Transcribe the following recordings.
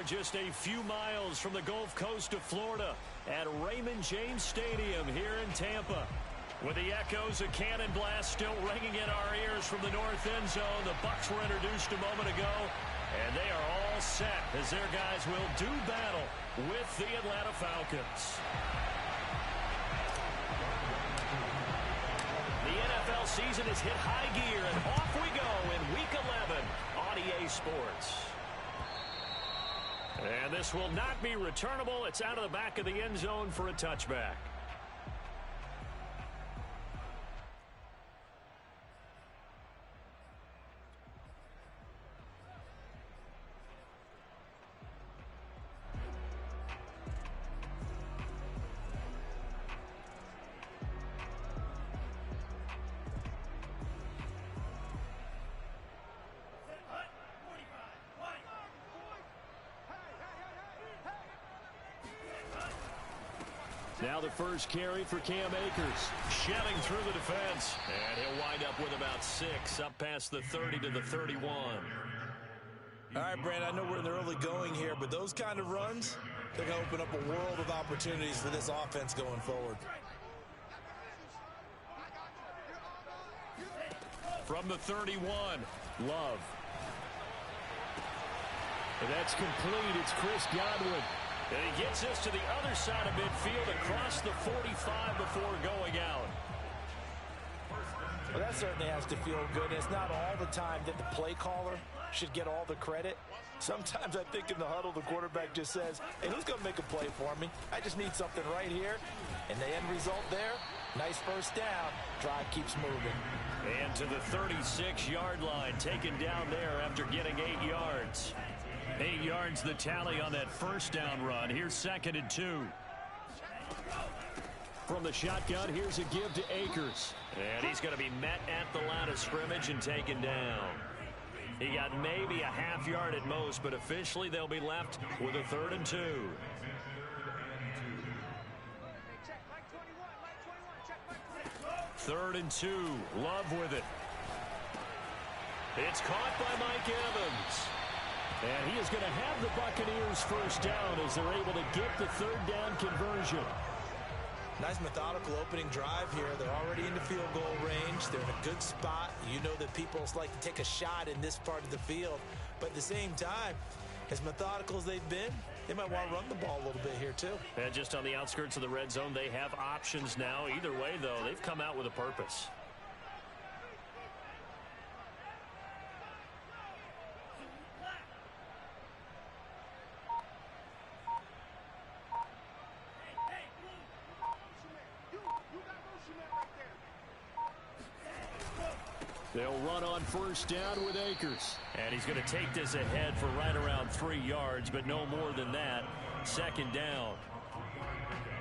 just a few miles from the Gulf Coast of Florida at Raymond James Stadium here in Tampa. With the echoes of cannon blast still ringing in our ears from the north end zone, the Bucs were introduced a moment ago, and they are all set as their guys will do battle with the Atlanta Falcons. The NFL season has hit high gear, and off we go in Week 11 on EA Sports. And this will not be returnable. It's out of the back of the end zone for a touchback. Now the first carry for Cam Akers. Shedding through the defense. And he'll wind up with about 6 up past the 30 to the 31. All right, Brandon, I know we're in the early going here, but those kind of runs, they're going to open up a world of opportunities for this offense going forward. From the 31, Love. And that's complete. It's Chris Godwin. And he gets us to the other side of midfield across the 45 before going out. Well, that certainly has to feel good. It's not all the time that the play caller should get all the credit. Sometimes I think in the huddle, the quarterback just says, hey, who's going to make a play for me? I just need something right here. And the end result there, nice first down. Drive keeps moving. And to the 36-yard line, taken down there after getting 8 yards. 8 yards the tally on that first down run. Here's 2nd and 2. From the shotgun, here's a give to Akers. And he's going to be met at the line of scrimmage and taken down. He got maybe a half yard at most, but officially they'll be left with a 3rd and 2. Third and 2. Love with it. It's caught by Mike Evans. And he is going to have the Buccaneers first down as they're able to get the 3rd down conversion. Nice methodical opening drive here. They're already in the field goal range. They're in a good spot. You know that people like to take a shot in this part of the field. But at the same time, as methodical as they've been, they might want to run the ball a little bit here too. And just on the outskirts of the red zone, they have options now. Either way, though, they've come out with a purpose. They'll run on first down with Akers. And he's going to take this ahead for right around 3 yards, but no more than that. 2nd down.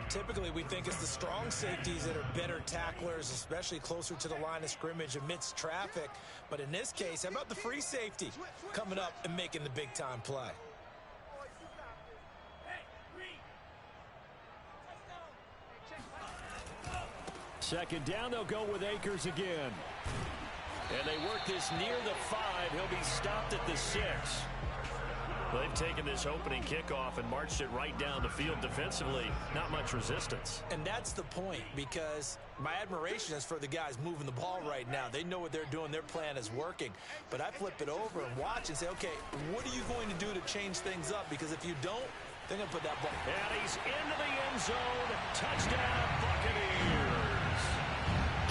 Typically, we think it's the strong safeties that are better tacklers, especially closer to the line of scrimmage amidst traffic. But in this case, how about the free safety coming up and making the big-time play? Second down, they'll go with Akers again. And they work this near the 5. He'll be stopped at the 6. They've taken this opening kickoff and marched it right down the field defensively. Not much resistance. And that's the point, because my admiration is for the guys moving the ball right now. They know what they're doing. Their plan is working. But I flip it over and watch and say, okay, what are you going to do to change things up? Because if you don't, they're going to put that ball. And he's into the end zone. Touchdown, Buccaneers.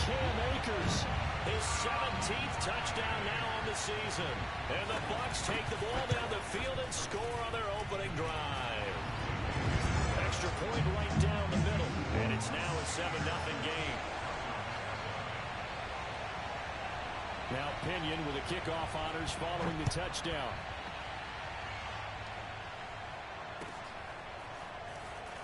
Cam Akers. His 17th touchdown now on the season. And the Bucs take the ball down the field and score on their opening drive. Extra point right down the middle. And it's now a 7-0 game. Now Pinion with the kickoff honors following the touchdown.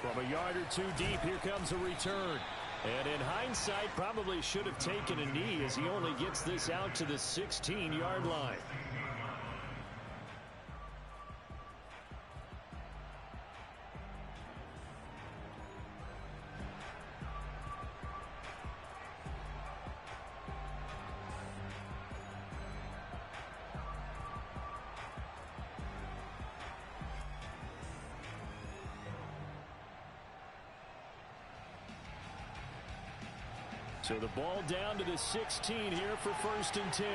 From a yard or 2 deep, here comes a return. And in hindsight, probably should have taken a knee as he only gets this out to the 16-yard line. So the ball down to the 16 here for 1st and 10.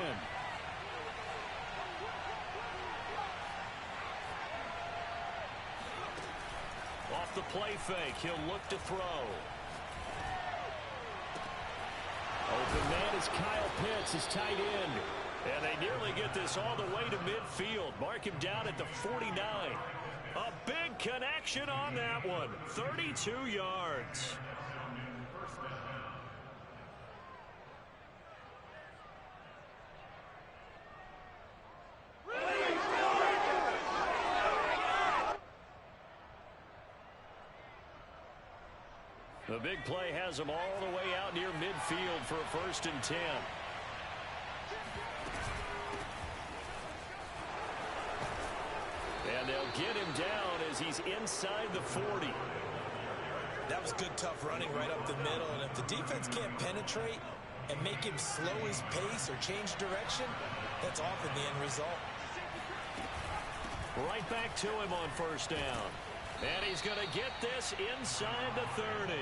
Off the play fake, he'll look to throw. Open man is Kyle Pitts, his tight end. And they nearly get this all the way to midfield. Mark him down at the 49. A big connection on that one. 32 yards. The big play has them all the way out near midfield for a 1st and 10. And they'll get him down as he's inside the 40. That was good, tough running right up the middle. And if the defense can't penetrate and make him slow his pace or change direction, that's often the end result. Right back to him on 1st down. And he's going to get this inside the 30.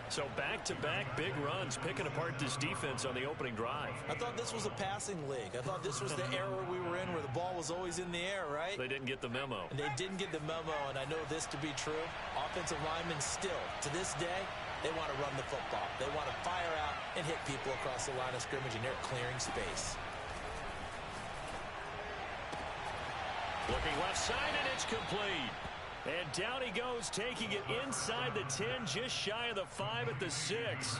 So back-to-back big runs, picking apart this defense on the opening drive. I thought this was a passing league. I thought this was the era we were in where the ball was always in the air, right? They didn't get the memo. And they didn't get the memo, and I know this to be true. Offensive linemen still, to this day, they want to run the football. They want to fire out and hit people across the line of scrimmage, and they're clearing space. Looking left side, and it's complete. And down he goes, taking it inside the 10, just shy of the 5 at the 6.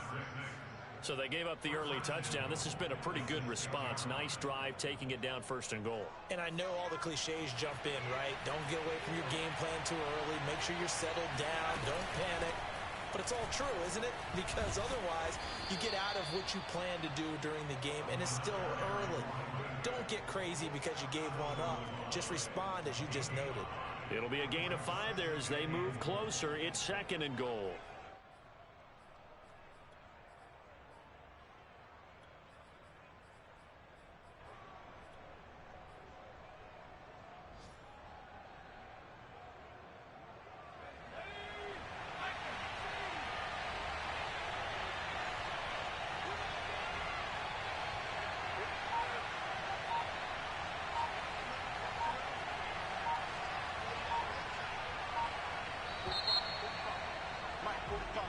So they gave up the early touchdown. This has been a pretty good response. Nice drive, taking it down 1st and goal. And I know all the cliches jump in, right? Don't get away from your game plan too early. Make sure you're settled down. Don't panic. But it's all true, isn't it? Because otherwise, you get out of what you plan to do during the game, and it's still early. Don't get crazy because you gave one up. Just respond as you just noted. It'll be a gain of 5 there as they move closer. It's 2nd and goal.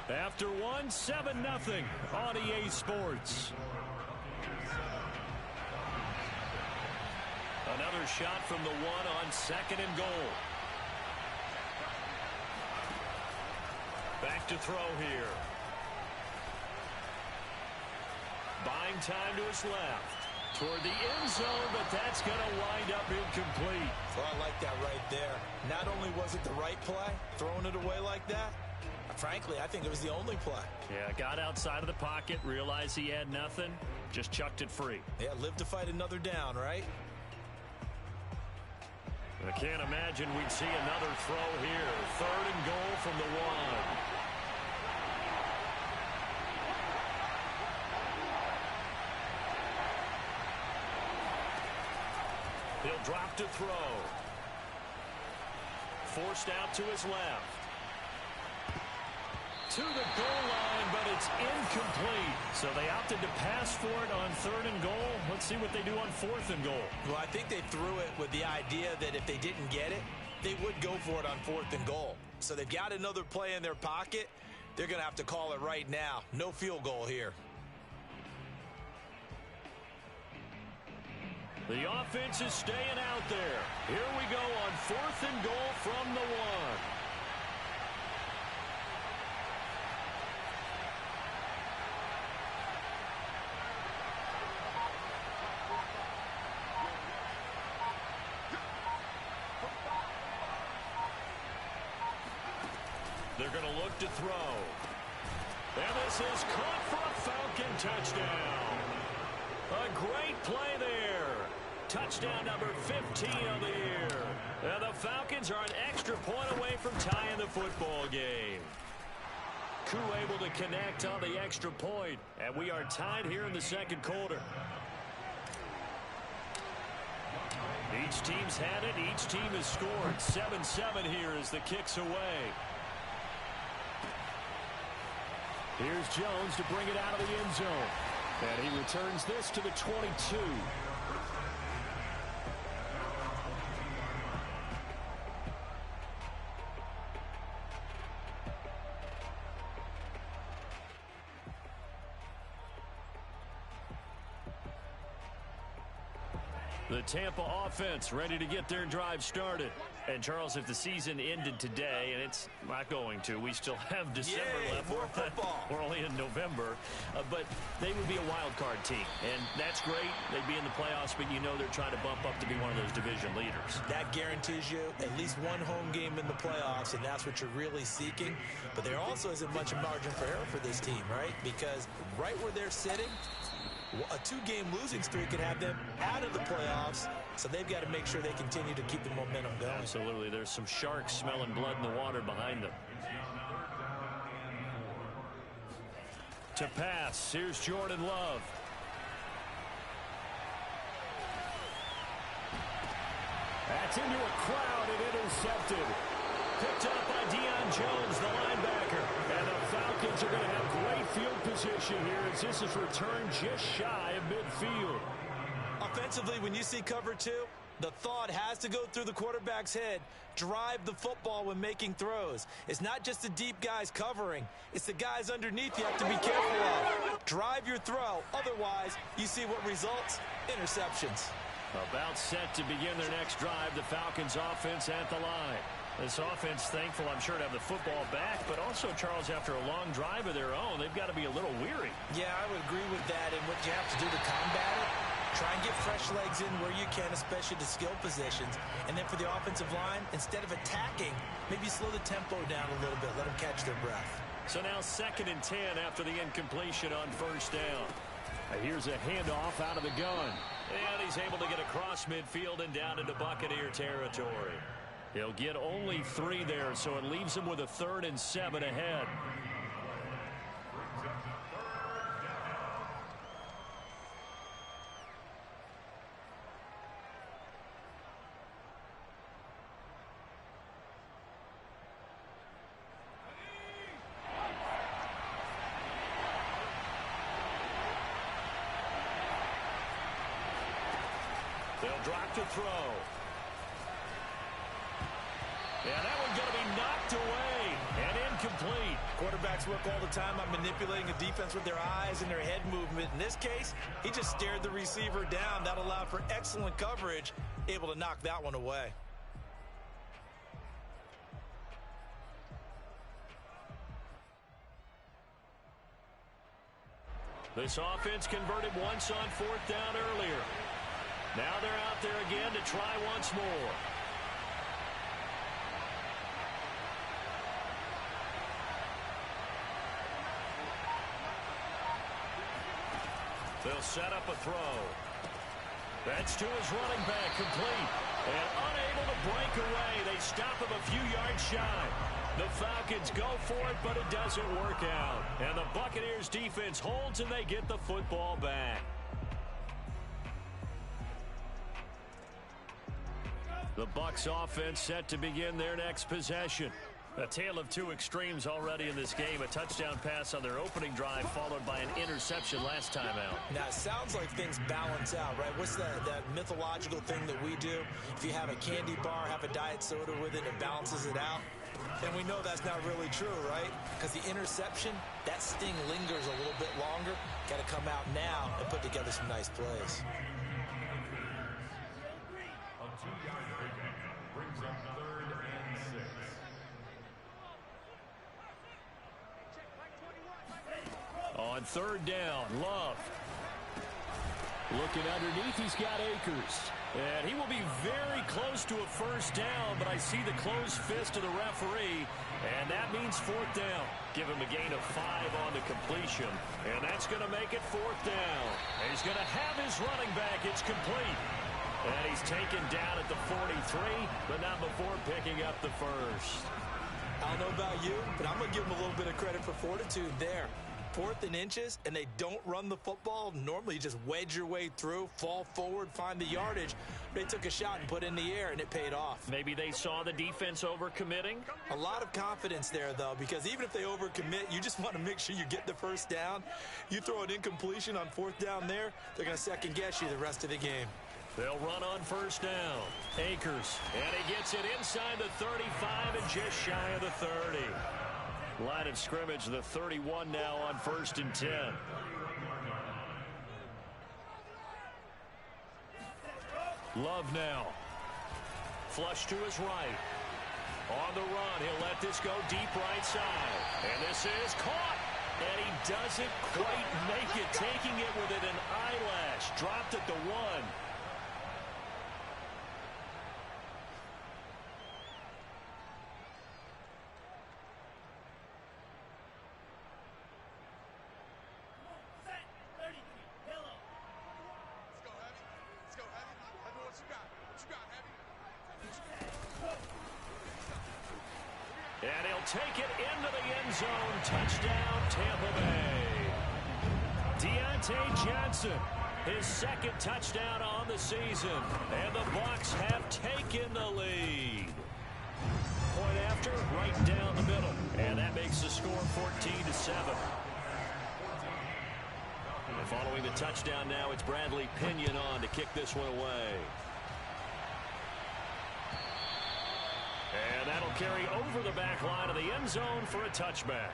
After 7-0 on EA Sports. Another shot from the 1 on 2nd and goal. Back to throw here. Buying time to his left. Toward the end zone, but that's going to wind up incomplete. Well, I like that right there. Not only was it the right play, throwing it away like that, frankly, I think it was the only play. Yeah, got outside of the pocket, realized he had nothing, just chucked it free. Yeah, live to fight another down, right? I can't imagine we'd see another throw here. 3rd and goal from the 1. He'll drop to throw. Forced out to his left. To the goal line, but it's incomplete. So they opted to pass for it on 3rd and goal. Let's see what they do on 4th and goal. Well, I think they threw it with the idea that if they didn't get it, they would go for it on 4th and goal. So they've got another play in their pocket. They're going to have to call it right now. No field goal here. The offense is staying out there. Here we go on 4th and goal from the 1. They're going to look to throw. And this is caught for a Falcon touchdown. A great play there. Touchdown number 15 of the year. And the Falcons are an extra point away from tying the football game. Koo able to connect on the extra point. And we are tied here in the 2nd quarter. Each team's had it. Each team has scored. 7-7 here as the kick's away. Here's Jones to bring it out of the end zone. And he returns this to the 22. The Tampa offense ready to get their drive started. And, Charles, if the season ended today, and it's not going to, we still have December left. More football. We're only in November. But they would be a wild card team. And that's great. They'd be in the playoffs, but you know they're trying to bump up to be one of those division leaders. That guarantees you at least one home game in the playoffs, and that's what you're really seeking. But there also isn't much of margin for error for this team, right? Because right where they're sitting, a two-game losing streak could have them out of the playoffs, so they've got to make sure they continue to keep the momentum going. Absolutely. There's some sharks smelling blood in the water behind them. To pass, here's Jordan Love. That's into a crowd and intercepted. Picked up by Deion Jones, the linebacker. And the Falcons are going to have great field position here as this is returned just shy of midfield. Offensively, when you see cover two, the thought has to go through the quarterback's head. Drive the football when making throws. It's not just the deep guys covering. It's the guys underneath you have to be careful of. Drive your throw. Otherwise, you see what results? Interceptions. About set to begin their next drive, the Falcons offense at the line. This offense, thankful, I'm sure, to have the football back, but also, Charles, after a long drive of their own, they've got to be a little weary. Yeah, I would agree with that, and what you have to do to combat it, try and get fresh legs in where you can, especially the skill positions. And then for the offensive line, instead of attacking, maybe slow the tempo down a little bit, let them catch their breath. So now 2nd and 10 after the incompletion on first down. Here's a handoff out of the gun. And he's able to get across midfield and down into Buccaneer territory. He'll get only 3 there, so it leaves him with a 3rd and 7 ahead. They'll drop to throw. Yeah, that one's going to be knocked away and incomplete. Quarterbacks work all the time on manipulating a defense with their eyes and their head movement. In this case, he just stared the receiver down. That allowed for excellent coverage, able to knock that one away. This offense converted once on 4th down earlier. Now they're out there again to try once more. They'll set up a throw. That's to his running back, complete. And unable to break away. They stop him a few yards shy. The Falcons go for it, but it doesn't work out. And the Buccaneers defense holds and they get the football back. The Bucs offense set to begin their next possession. A tale of two extremes already in this game. A touchdown pass on their opening drive followed by an interception last time out. Now, it sounds like things balance out, right? What's that mythological thing that we do? If you have a candy bar, have a diet soda with it, it balances it out. And we know that's not really true, right? Because the interception, that sting lingers a little bit longer. Got to come out now and put together some nice plays. On 3rd down, Love. Looking underneath, he's got Akers. And he will be very close to a first down, but I see the closed fist of the referee, and that means 4th down. Give him a gain of 5 on the completion, and that's going to make it 4th down. And he's going to have his running back. It's complete. And he's taken down at the 43, but not before picking up the first. I don't know about you, but I'm going to give him a little bit of credit for fortitude there. 4th and inches and they don't run the football, normally you just wedge your way through, fall forward, find the yardage. They took a shot and put it in the air, and it paid off. Maybe they saw the defense overcommitting. A lot of confidence there, though, because even if they overcommit, you just want to make sure you get the first down. You throw an incompletion on 4th down there, they're going to second-guess you the rest of the game. They'll run on first down. Akers, and he gets it inside the 35 and just shy of the 30. Line of scrimmage, the 31 now on 1st and 10. Love now. Flush to his right. On the run, he'll let this go deep right side. And this is caught. And he doesn't quite make it, taking it within an eyelash. Dropped at the 1. And he'll take it into the end zone. Touchdown, Tampa Bay. Deontay Johnson, his 2nd touchdown on the season. And the Bucs have taken the lead. Point after, right down the middle. And that makes the score 14-7. And following the touchdown now, it's Bradley Pinion on to kick this one away. And that'll carry over the back line of the end zone for a touchback.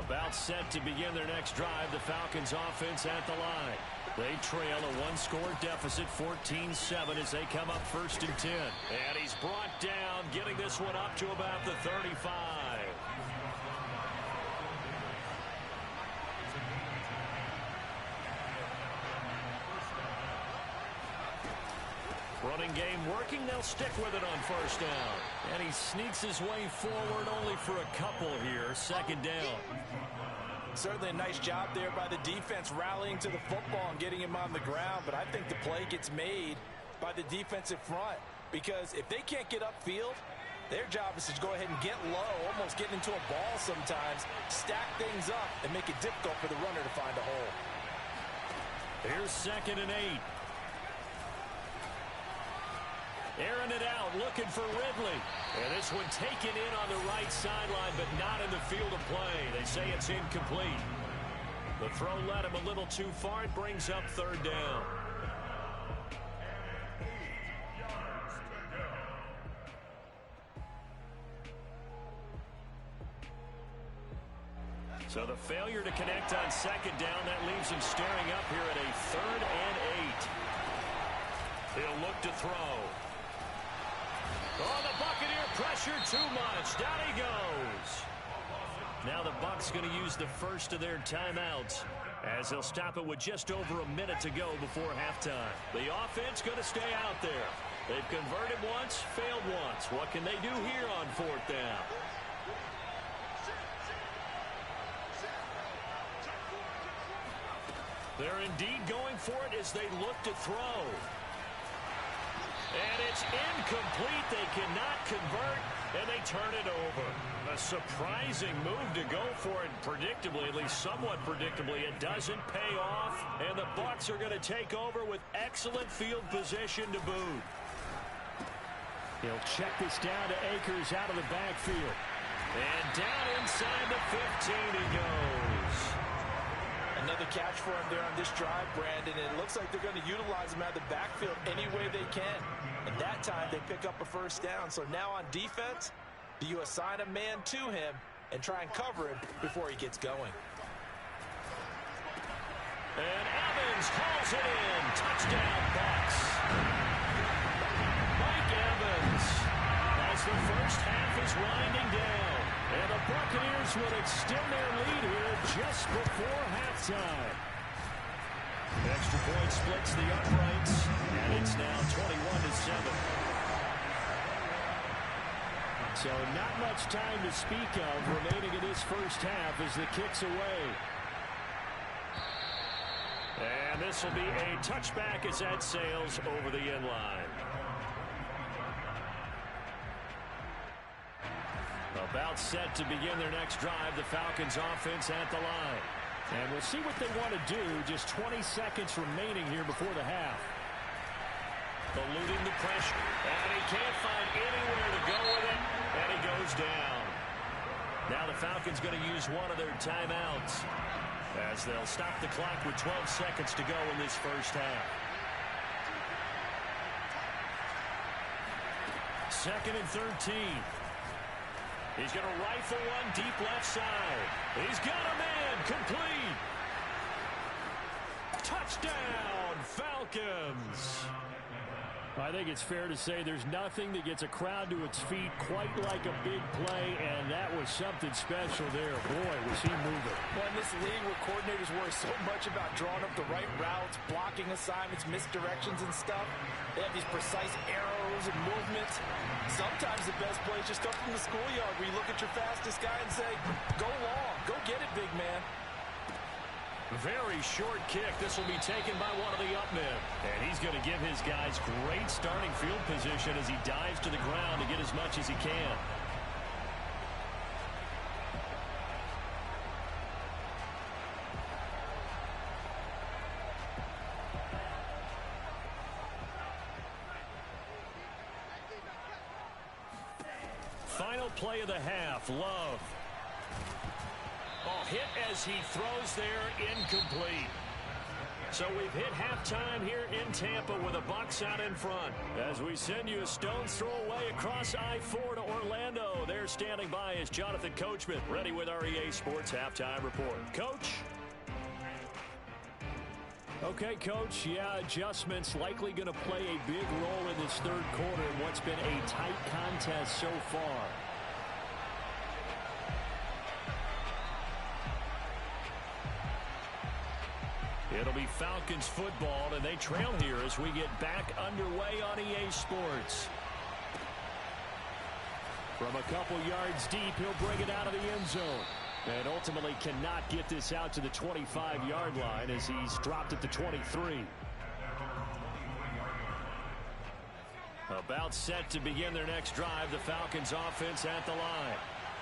About set to begin their next drive, the Falcons offense at the line. They trail a 1-score deficit, 14-7, as they come up 1st and 10. And he's brought down, getting this one up to about the 35. Running game working. They'll stick with it on 1st down. And he sneaks his way forward only for a couple here. 2nd down. Certainly a nice job there by the defense rallying to the football and getting him on the ground. But I think the play gets made by the defensive front, because if they can't get upfield, their job is to go ahead and get low, almost get into a ball sometimes, stack things up, and make it difficult for the runner to find a hole. Here's 2nd and 8. Airing it out, looking for Ridley. And this one taken in on the right sideline, but not in the field of play. They say it's incomplete. The throw led him a little too far. It brings up 3rd down. So the failure to connect on 2nd down, that leaves him staring up here at a 3rd and 8. He'll look to throw. Oh, the Buccaneer pressure too much. Down he goes. Now the Bucs going to use the first of their timeouts, as they'll stop it with just over a minute to go before halftime. The offense going to stay out there. They've converted once, failed once. What can they do here on 4th down? They're indeed going for it as they look to throw. And it's incomplete. They cannot convert, and they turn it over. A surprising move to go for it. Predictably, at least somewhat predictably, it doesn't pay off, and the Bucs are going to take over with excellent field position to boot. He'll check this down to Akers out of the backfield. And down inside the 15 he goes. Another catch for him there on this drive, Brandon. And it looks like they're going to utilize him out of the backfield any way they can. And that time they pick up a 1st down. So now on defense, do you assign a man to him and try and cover him before he gets going? And Evans hauls it in. Touchdown, Bucs. Mike Evans, as the first half is winding down. And the Buccaneers will extend their lead here just before halftime. Extra point splits the uprights, and it's now 21-7. So not much time to speak of remaining in this first half as the kick's away. And this will be a touchback as that sails over the end line. About set to begin their next drive, the Falcons offense at the line. And we'll see what they want to do. Just 20 seconds remaining here before the half. Eluding the pressure. And he can't find anywhere to go with it. And he goes down. Now the Falcons going to use one of their timeouts, as they'll stop the clock with 12 seconds to go in this first half. 2nd and 13. He's going to rifle one deep left side. He's got a man complete. Touchdown, Falcons. I think it's fair to say there's nothing that gets a crowd to its feet quite like a big play, and that was something special there. Boy, was he moving. Well, in this league where coordinators worry so much about drawing up the right routes, blocking assignments, misdirections and stuff, they have these precise arrows and movements. Sometimes the best plays just come from the schoolyard where you look at your fastest guy and say, go long, go get it, big man. Very short kick. This will be taken by one of the up men. And he's going to give his guys great starting field position as he dives to the ground to get as much as he can. Final play of the half. Love. Oh, hit as he throws there, incomplete. So we've hit halftime here in Tampa with the Bucs out in front. As we send you a stone's throw away across I-4 to Orlando. There standing by is Jonathan Coachman, ready with our EA Sports Halftime Report. Coach? Okay, Coach, yeah, adjustments likely going to play a big role in this third quarter in what's been a tight contest so far. It'll be Falcons football, and they trail here as we get back underway on EA Sports. From a couple yards deep, he'll bring it out of the end zone. And ultimately cannot get this out to the 25-yard line as he's dropped at the 23. About set to begin their next drive, the Falcons offense at the line.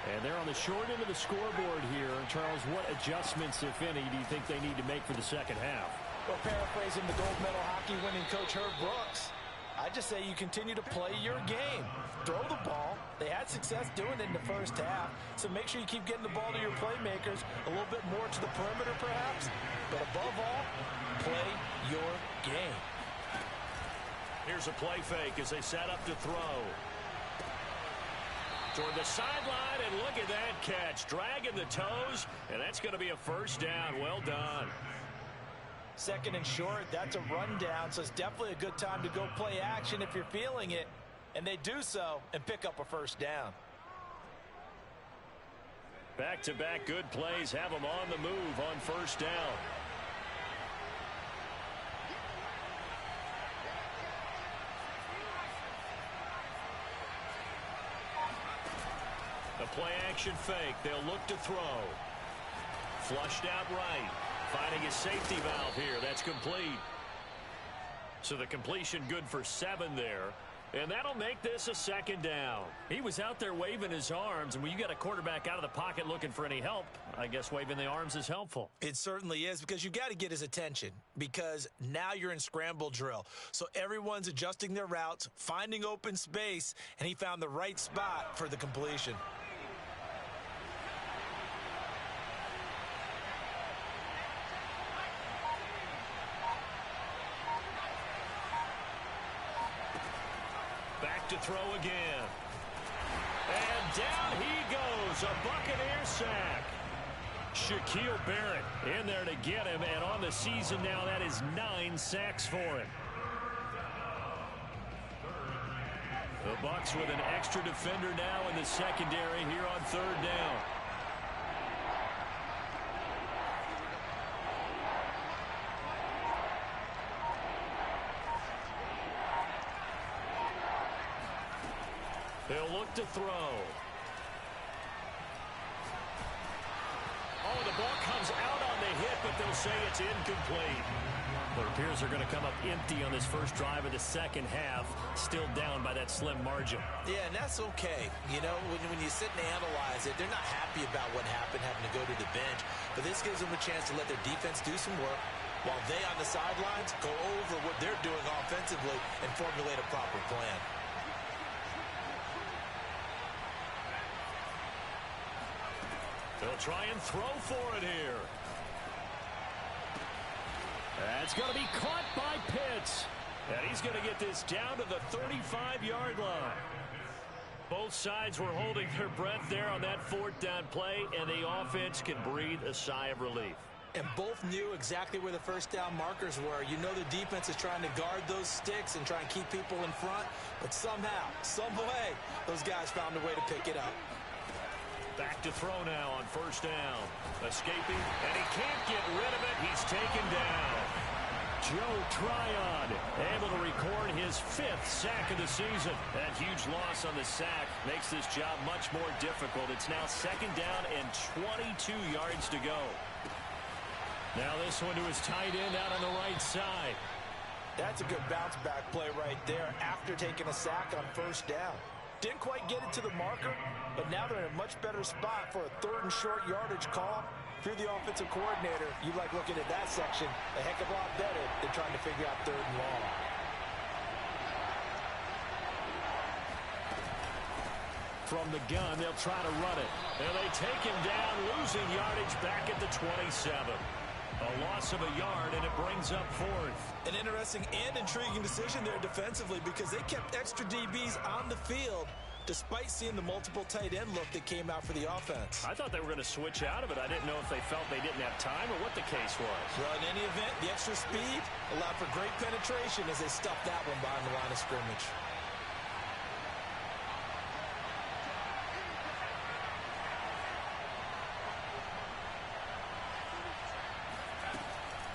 And they're on the short end of the scoreboard here. Charles, what adjustments, if any, do you think they need to make for the second half? Well, paraphrasing the gold medal hockey winning coach Herb Brooks, I just say you continue to play your game. Throw the ball. They had success doing it in the first half, so make sure you keep getting the ball to your playmakers a little bit more to the perimeter perhaps. But above all, play your game. Here's a play fake as they set up to throw. Toward the sideline, and look at that catch. Dragging the toes, and that's going to be a first down. Well done. 2nd and short, that's a rundown, so it's definitely a good time to go play action if you're feeling it. And they do so and pick up a first down. Back-to-back good plays have them on the move on first down. The play-action fake. They'll look to throw. Flushed out right. Finding his safety valve here. That's complete. So the completion good for 7 there. And that'll make this a second down. He was out there waving his arms, and when you got a quarterback out of the pocket looking for any help, I guess waving the arms is helpful. It certainly is, because you got to get his attention, because now you're in scramble drill. So everyone's adjusting their routes, finding open space, and he found the right spot for the completion. To throw again. And down he goes. A Buccaneer sack. Shaquille Barrett in there to get him. And on the season now, that is 9 sacks for him. The Bucs with an extra defender now in the secondary here on 3rd down. They'll look to throw. Oh, the ball comes out on the a hit, but they'll say it's incomplete. Well, it appears they're going to come up empty on this first drive of the second half, still down by that slim margin. Yeah, and that's okay. You know, when you sit and analyze it, they're not happy about what happened, having to go to the bench. But this gives them a chance to let their defense do some work while they on the sidelines go over what they're doing offensively and formulate a proper plan. They'll try and throw for it here. That's going to be caught by Pitts. And he's going to get this down to the 35-yard line. Both sides were holding their breath there on that fourth down play, and the offense can breathe a sigh of relief. And both knew exactly where the first down markers were. You know the defense is trying to guard those sticks and try and keep people in front. But somehow, some way, those guys found a way to pick it up. Back to throw now on first down. Escaping, and he can't get rid of it. He's taken down. Joe Tryon able to record his 5th sack of the season. That huge loss on the sack makes this job much more difficult. It's now second down and 22 yards to go. Now this one to his tight end out on the right side. That's a good bounce back play right there after taking a sack on first down. Didn't quite get it to the marker, but now they're in a much better spot for a 3rd and short yardage call. If you're the offensive coordinator, you like looking at that section a heck of a lot better than trying to figure out 3rd and long. From the gun, they'll try to run it. And they take him down, losing yardage back at the 27. A loss of a yard, and it brings up 4th. An interesting and intriguing decision there defensively because they kept extra DBs on the field despite seeing the multiple tight end look that came out for the offense. I thought they were going to switch out of it. I didn't know if they felt they didn't have time or what the case was. Well, in any event, the extra speed allowed for great penetration as they stuffed that one behind the line of scrimmage.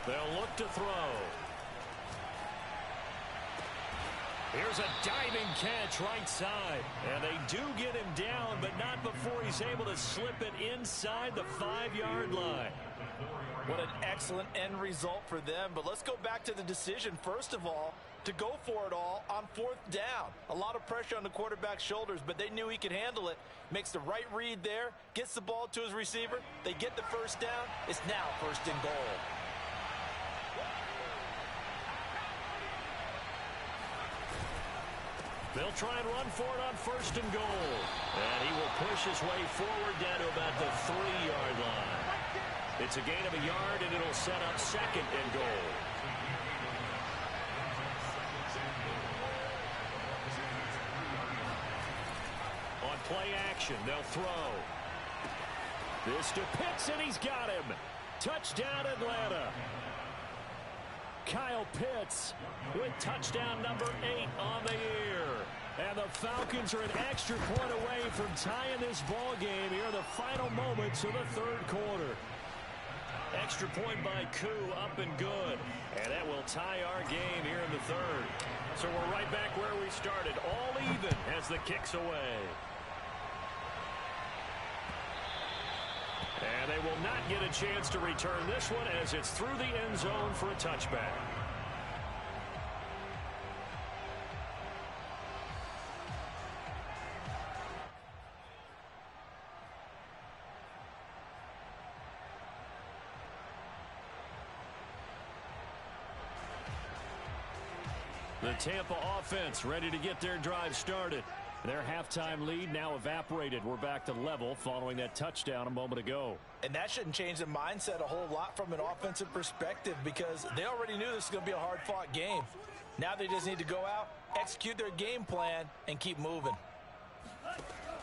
They'll look to throw. Here's a diving catch right side. And they do get him down, but not before he's able to slip it inside the 5-yard line. What an excellent end result for them. But let's go back to the decision, first of all, to go for it all on 4th down. A lot of pressure on the quarterback's shoulders, but they knew he could handle it. Makes the right read there, gets the ball to his receiver. They get the first down. It's now 1st and goal. They'll try and run for it on 1st and goal. And he will push his way forward down to about the 3-yard line. It's a gain of a yard, and it'll set up 2nd and goal. On play action, they'll throw. This to Pitts, and he's got him. Touchdown, Atlanta. Kyle Pitts with touchdown number 8 on the year. And the Falcons are an extra point away from tying this ball game here in the final moments of the 3rd quarter. Extra point by Koo, up and good. And that will tie our game here in the 3rd. So we're right back where we started, all even as the kick's away. And they will not get a chance to return this one as it's through the end zone for a touchback. The Tampa offense ready to get their drive started. Their halftime lead now evaporated. We're back to level following that touchdown a moment ago. And that shouldn't change the mindset a whole lot from an offensive perspective because they already knew this was going to be a hard-fought game. Now they just need to go out, execute their game plan, and keep moving.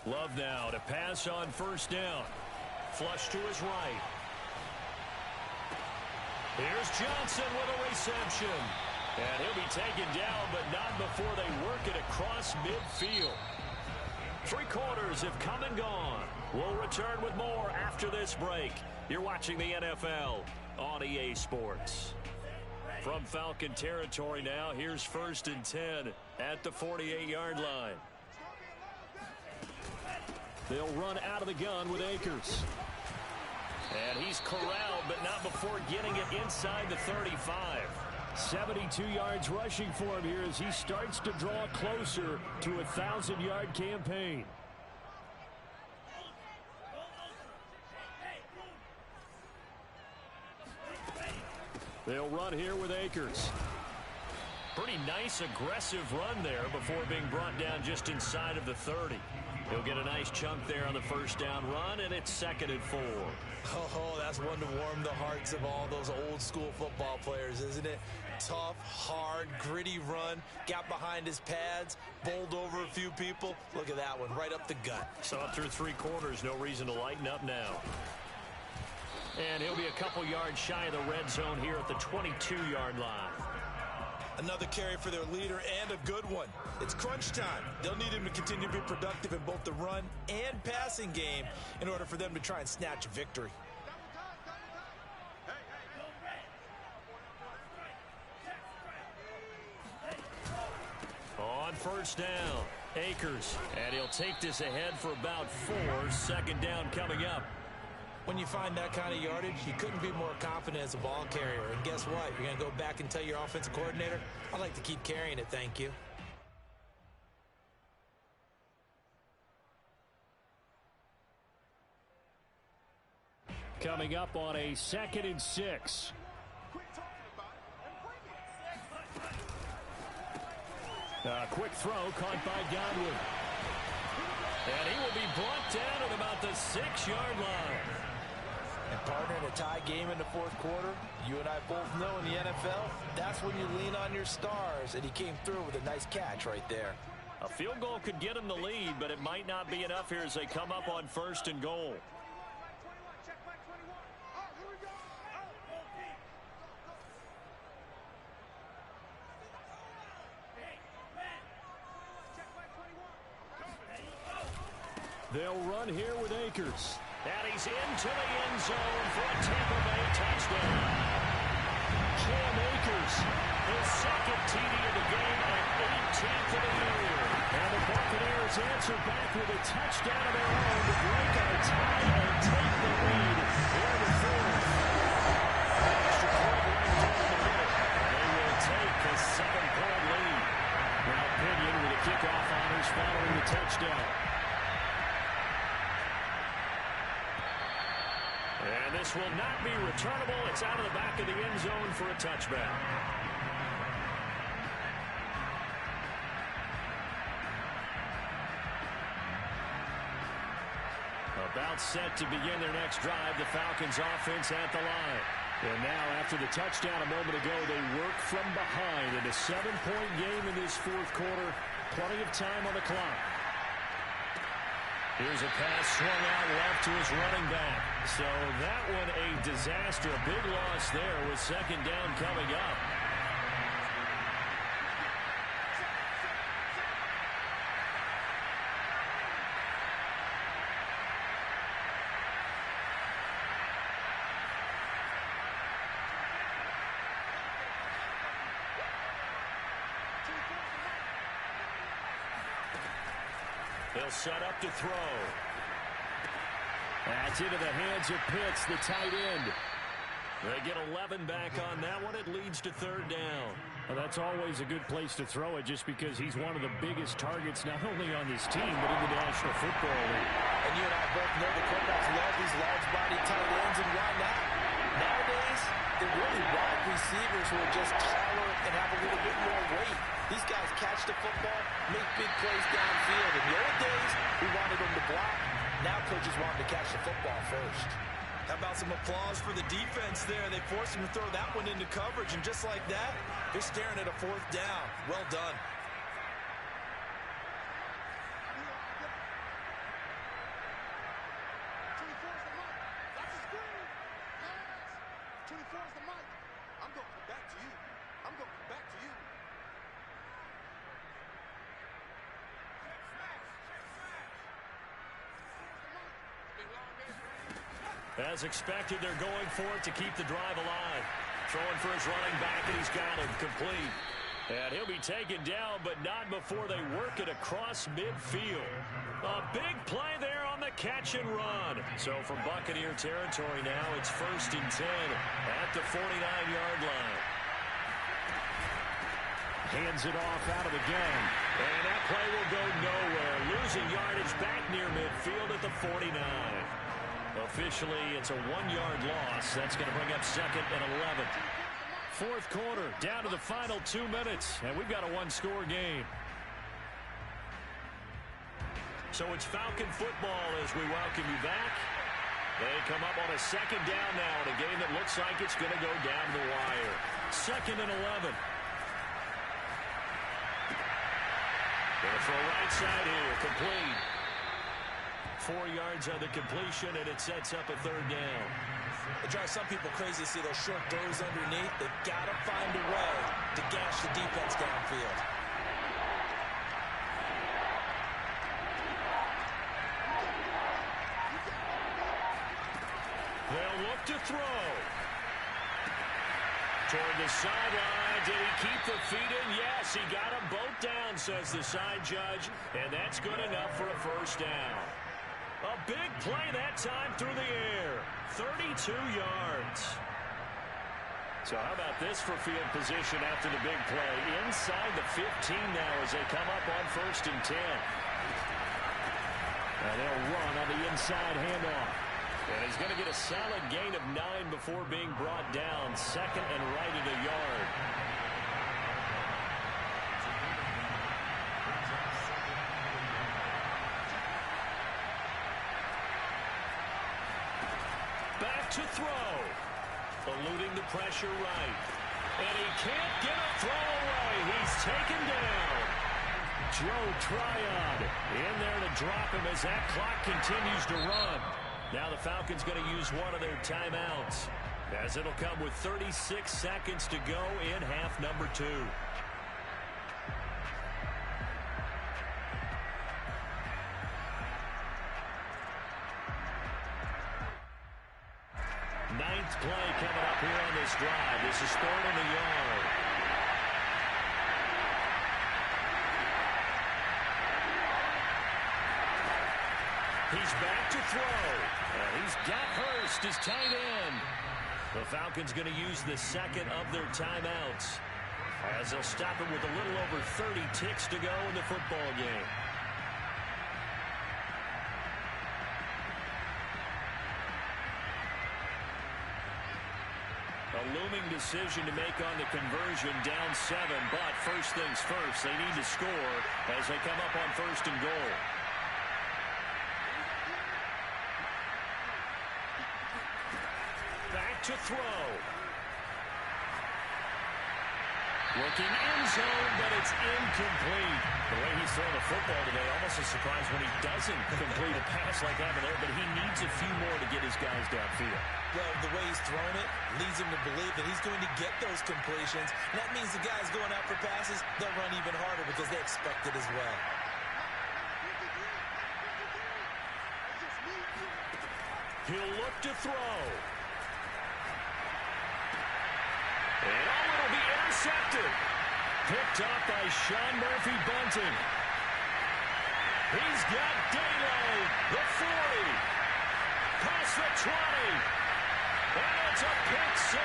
Love now to pass on 1st down. Flush to his right. Here's Johnson with a reception. And he'll be taken down, but not before they work it across midfield. 3 quarters have come and gone. We'll return with more after this break. You're watching the NFL on EA Sports. From Falcon territory now, here's 1st and 10 at the 48-yard line. They'll run out of the gun with Akers. And he's corralled, but not before getting it inside the 35. 72 yards rushing for him here as he starts to draw closer to a 1,000-yard campaign. They'll run here with Akers. Pretty nice, aggressive run there before being brought down just inside of the 30. He'll get a nice chunk there on the first down run, and it's 2nd and 4. Oh, that's one to warm the hearts of all those old-school football players, isn't it? Tough, hard, gritty run. Got behind his pads, bowled over a few people. Look at that one, right up the gut. Saw it through 3 quarters. No reason to lighten up now. And he'll be a couple yards shy of the red zone here at the 22-yard line. Another carry for their leader, and a good one. It's crunch time. They'll need him to continue to be productive in both the run and passing game in order for them to try and snatch a victory. On first down, Akers. And he'll take this ahead for about 4. 2nd down coming up. When you find that kind of yardage, you couldn't be more confident as a ball carrier. And guess what? You're going to go back and tell your offensive coordinator, I'd like to keep carrying it, thank you. Coming up on a 2nd and 6. A quick throw caught by Godwin. And he will be brought down at about the 6-yard line. And partner, in a tie game in the 4th quarter, you and I both know in the NFL, that's when you lean on your stars. And he came through with a nice catch right there. A field goal could get him the lead, but it might not be enough here as they come up on 1st and goal. They'll run here with Akers. And he's into the end zone for a Tampa Bay touchdown. Cam Akers, his 2nd TD of the game and 18th of the year. And the Buccaneers answer back with a touchdown of their own to break our tie and take the lead here in the 4th. Extra point right down the middle. They will take a 7-point lead. Now Pinion with a kickoff honors following the touchdown. And this will not be returnable. It's out of the back of the end zone for a touchback. About set to begin their next drive, the Falcons offense at the line. And now after the touchdown a moment ago, they work from behind in a 7-point game in this 4th quarter. Plenty of time on the clock. Here's a pass swung out left to his running back. So that one a disaster. A big loss there with 2nd down coming up. They'll set up to throw. That's into the hands of Pitts, the tight end. They get 11 back on that one. It leads to 3rd down. Well, that's always a good place to throw it just because he's one of the biggest targets not only on this team but in the National Football League. And you and I both know the quarterbacks love these large-body tight ends, and why not? Nowadays, they're really wide receivers who are just taller and have a little bit more weight. These guys catch the football, make big plays downfield. In the old days, we wanted them to block. Now coaches want them to catch the football first. How about some applause for the defense there? They forced him to throw that one into coverage, and just like that, they're staring at a 4th down. Well done. As expected, they're going for it to keep the drive alive. Throwing for his running back, and he's got him complete. And he'll be taken down, but not before they work it across midfield. A big play there on the catch and run. So from Buccaneer territory now, it's 1st and 10 at the 49-yard line. Hands it off out of the gun. And that play will go nowhere. Losing yardage back near midfield at the 49. Officially, it's a 1-yard loss. That's going to bring up 2nd and 11. Fourth quarter, down to the final 2 minutes, and we've got a one-score game. So it's Falcon football as we welcome you back. They come up on a 2nd down now in a game that looks like it's going to go down the wire. 2nd and 11. Going to throw right side here, complete. 4 yards on the completion, and it sets up a 3rd down. It drives some people crazy to see those short throws underneath. They've got to find a way to gash the defense downfield. They'll look to throw. Toward the sideline. Did he keep the feet in? Yes, he got them both down, says the side judge, and that's good enough for a 1st down. A big play that time through the air. 32 yards. So how about this for field position after the big play? Inside the 15 now as they come up on 1st and 10. And they'll run on the inside handoff. And he's going to get a solid gain of 9 before being brought down. 2nd and right at a yard. Back to throw. Eluding the pressure right. And he can't get a throw away. He's taken down. Joe Tryon in there to drop him as that clock continues to run. Now the Falcons going to use one of their timeouts, as it'll come with 36 seconds to go in half number 2. Ninth play coming up here on this drive. This is 3rd and a yard. He's back to throw. And he's got Hurst as tight end. The Falcons going to use the 2nd of their timeouts, as they'll stop it with a little over 30 ticks to go in the football game. A looming decision to make on the conversion, down 7, but first things first, they need to score as they come up on 1st and goal. Back to throw. Looking end zone, but it's incomplete. The way he's throwing the football today, almost a surprise when he doesn't complete a pass like that there, but he needs a few more to get his guys downfield. Well, the way he's thrown it leads him to believe that he's going to get those completions. And that means the guys going out for passes, they'll run even harder because they expect it as well. He'll look to throw. And it'll be intercepted. Picked up by Sean Murphy Bunting. He's got daylight. The 40. Past the 20. And it's a pick 6.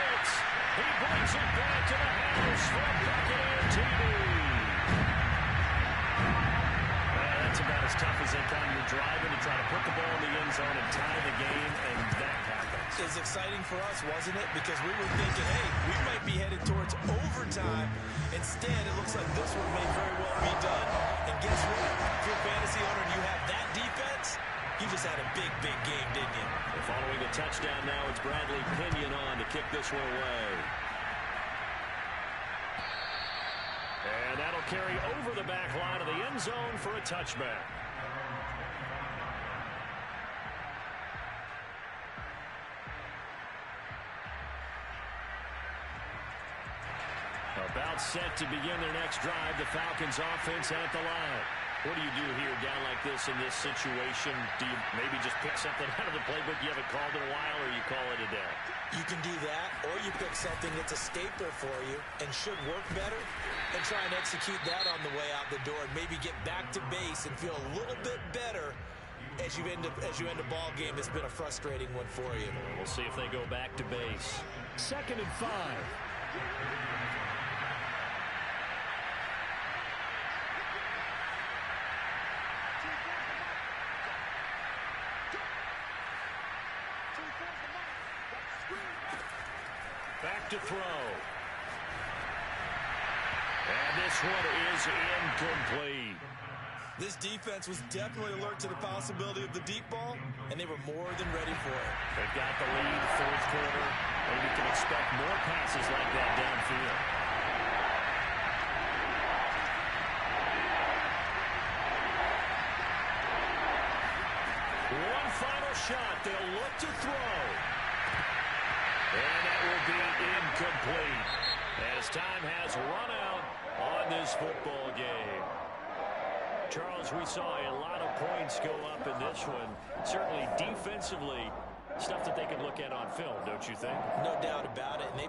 He brings it back to the house for a Buccaneer TD. That's about as tough as they come. You're driving to try to put the ball in the end zone and tie the game, and that happens. It's exciting for us, wasn't it? Because we were thinking, hey, we might be headed towards overtime. Instead, it looks like this one may very well be done. And guess what? If you're a fantasy owner and you have that defense, you just had a big, big game, didn't you? And following a touchdown now, it's Bradley Pinion on to kick this one away. And that'll carry over the back line of the end zone for a touchback. About set to begin their next drive, the Falcons offense at the line. What do you do here down like this in this situation? Do you maybe just pick something out of the playbook you haven't called in a while, or you call it a day? You can do that, or you pick something that's a staple for you and should work better and try and execute that on the way out the door and maybe get back to base and feel a little bit better as you end a ball game, it's been a frustrating one for you. We'll see if they go back to base. 2nd and 5. Back to throw. And this one is incomplete. This defense was definitely alert to the possibility of the deep ball, and they were more than ready for it. They've got the lead, 4th quarter. Maybe we can expect more passes like that downfield. One final shot. They'll look to throw. And that will be incomplete, as time has run out on this football game. Charles, we saw a lot of points go up in this one. Certainly defensively, stuff that they can look at on film, don't you think? No doubt about it. And